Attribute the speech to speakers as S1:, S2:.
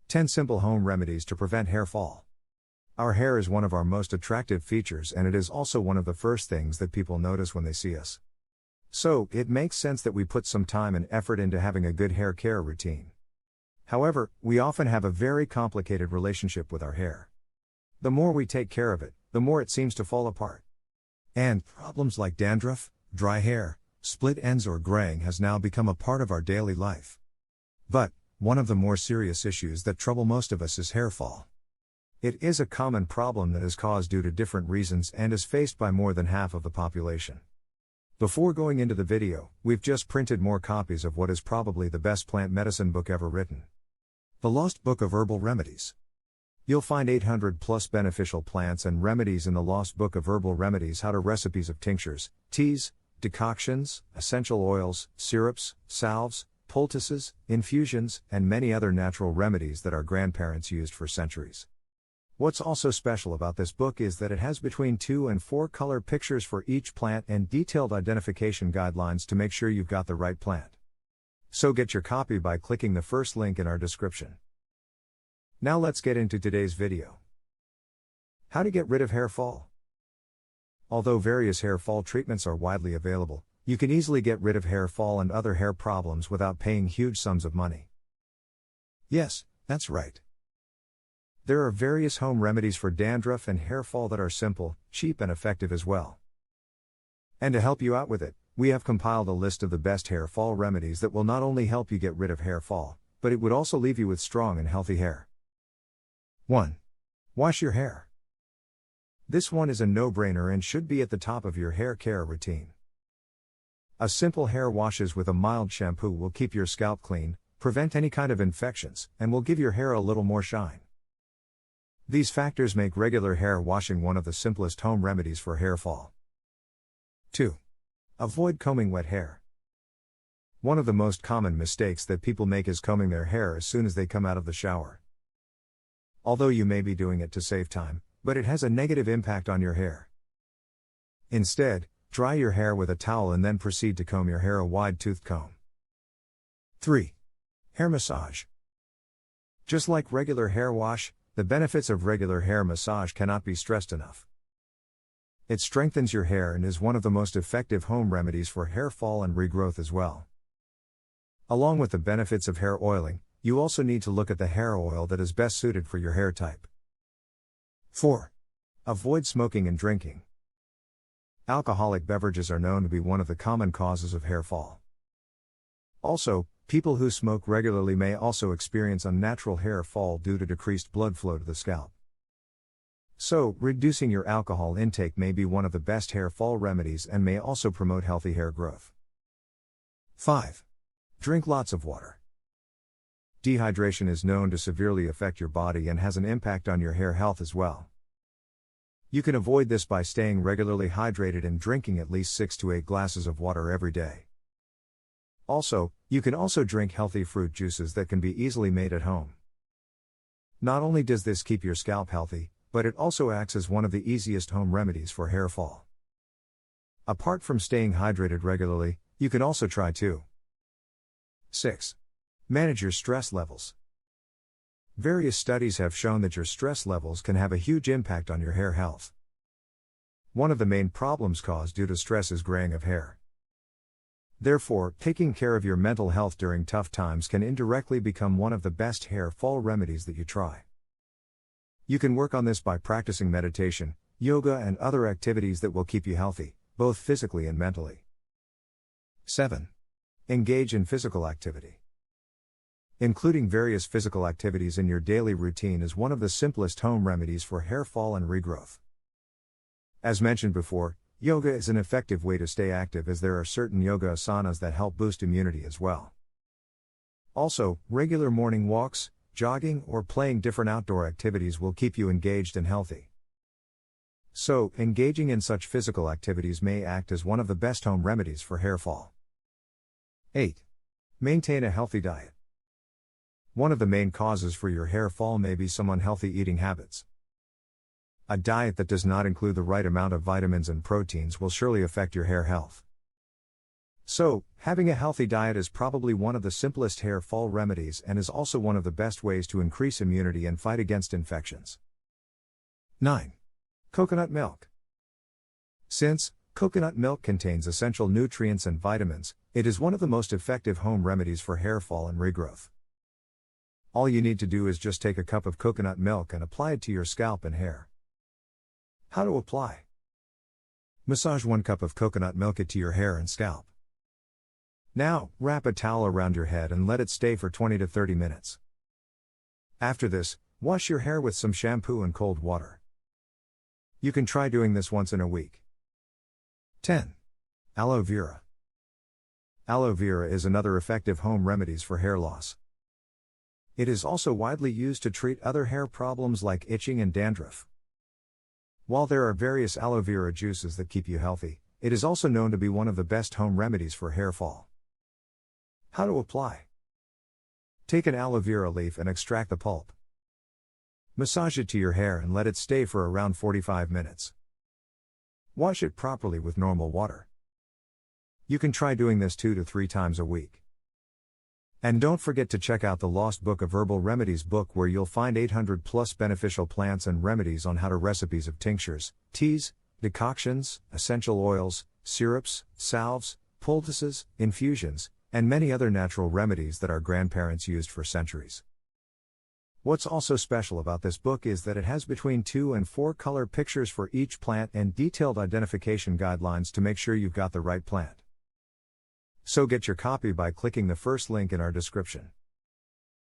S1: 10 Simple Home Remedies to Prevent Hair Fall. Our hair is one of our most attractive features, and it is also one of the first things that people notice when they see us. So, it makes sense that we put some time and effort into having a good hair care routine. However, we often have a very complicated relationship with our hair. The more we take care of it, the more it seems to fall apart. And problems like dandruff, dry hair, split ends or graying has now become a part of our daily life. But, one of the more serious issues that trouble most of us is hair fall. It is a common problem that is caused due to different reasons and is faced by more than half of the population. Before going into the video, we've just printed more copies of what is probably the best plant medicine book ever written. The Lost Book of Herbal Remedies. You'll find 800 plus beneficial plants and remedies in the Lost Book of Herbal Remedies. How to recipes of tinctures, teas, decoctions, essential oils, syrups, salves, poultices, infusions, and many other natural remedies that our grandparents used for centuries. What's also special about this book is that it has between 2 and 4 color pictures for each plant and detailed identification guidelines to make sure you've got the right plant. So get your copy by clicking the first link in our description. Now let's get into today's video. How to get rid of hair fall. Although various hair fall treatments are widely available, you can easily get rid of hair fall and other hair problems without paying huge sums of money. Yes, that's right. There are various home remedies for dandruff and hair fall that are simple, cheap and effective as well. And to help you out with it, we have compiled a list of the best hair fall remedies that will not only help you get rid of hair fall, but it would also leave you with strong and healthy hair. 1. Wash your hair. This one is a no-brainer and should be at the top of your hair care routine. A simple hair washes with a mild shampoo will keep your scalp clean, prevent any kind of infections, and will give your hair a little more shine. These factors make regular hair washing one of the simplest home remedies for hair fall. 2. Avoid combing wet hair. One of the most common mistakes that people make is combing their hair as soon as they come out of the shower. Although you may be doing it to save time, but it has a negative impact on your hair. Instead, dry your hair with a towel and then proceed to comb your hair a wide-toothed comb. 3. Hair massage. Just like regular hair wash, the benefits of regular hair massage cannot be stressed enough. It strengthens your hair and is one of the most effective home remedies for hair fall and regrowth as well. Along with the benefits of hair oiling, you also need to look at the hair oil that is best suited for your hair type. 4. Avoid smoking and drinking. Alcoholic beverages are known to be one of the common causes of hair fall. Also, people who smoke regularly may also experience unnatural hair fall due to decreased blood flow to the scalp. So, reducing your alcohol intake may be one of the best hair fall remedies and may also promote healthy hair growth. 5. Drink lots of water. Dehydration is known to severely affect your body and has an impact on your hair health as well. You can avoid this by staying regularly hydrated and drinking at least 6 to 8 glasses of water every day. Also, you can also drink healthy fruit juices that can be easily made at home. Not only does this keep your scalp healthy, but it also acts as one of the easiest home remedies for hair fall. Apart from staying hydrated regularly, you can also try 2. 6. Manage your stress levels. Various studies have shown that your stress levels can have a huge impact on your hair health. One of the main problems caused due to stress is graying of hair. Therefore, taking care of your mental health during tough times can indirectly become one of the best hair fall remedies that you try. You can work on this by practicing meditation, yoga, and other activities that will keep you healthy, both physically and mentally. 7. Engage in physical activity. Including various physical activities in your daily routine is one of the simplest home remedies for hair fall and regrowth. As mentioned before, yoga is an effective way to stay active as there are certain yoga asanas that help boost immunity as well. Also, regular morning walks, jogging, or playing different outdoor activities will keep you engaged and healthy. So, engaging in such physical activities may act as one of the best home remedies for hair fall. 8. Maintain a healthy diet. One of the main causes for your hair fall may be some unhealthy eating habits. A diet that does not include the right amount of vitamins and proteins will surely affect your hair health. So, having a healthy diet is probably one of the simplest hair fall remedies and is also one of the best ways to increase immunity and fight against infections. 9. Coconut milk. Since coconut milk contains essential nutrients and vitamins, it is one of the most effective home remedies for hair fall and regrowth. All you need to do is just take a cup of coconut milk and apply it to your scalp and hair. How to apply? Massage 1 cup of coconut milk to your hair and scalp. Now, wrap a towel around your head and let it stay for 20 to 30 minutes. After this, wash your hair with some shampoo and cold water. You can try doing this once in a week. 10. Aloe vera. Aloe vera is another effective home remedies for hair loss. It is also widely used to treat other hair problems like itching and dandruff. While there are various aloe vera juices that keep you healthy, it is also known to be one of the best home remedies for hair fall. How to apply? Take an aloe vera leaf and extract the pulp. Massage it to your hair and let it stay for around 45 minutes. Wash it properly with normal water. You can try doing this 2 to 3 times a week. And don't forget to check out the Lost Book of Herbal Remedies book, where you'll find 800 plus beneficial plants and remedies on how to recipes of tinctures, teas, decoctions, essential oils, syrups, salves, poultices, infusions, and many other natural remedies that our grandparents used for centuries. What's also special about this book is that it has between 2 and 4 color pictures for each plant and detailed identification guidelines to make sure you've got the right plant. So get your copy by clicking the first link in our description.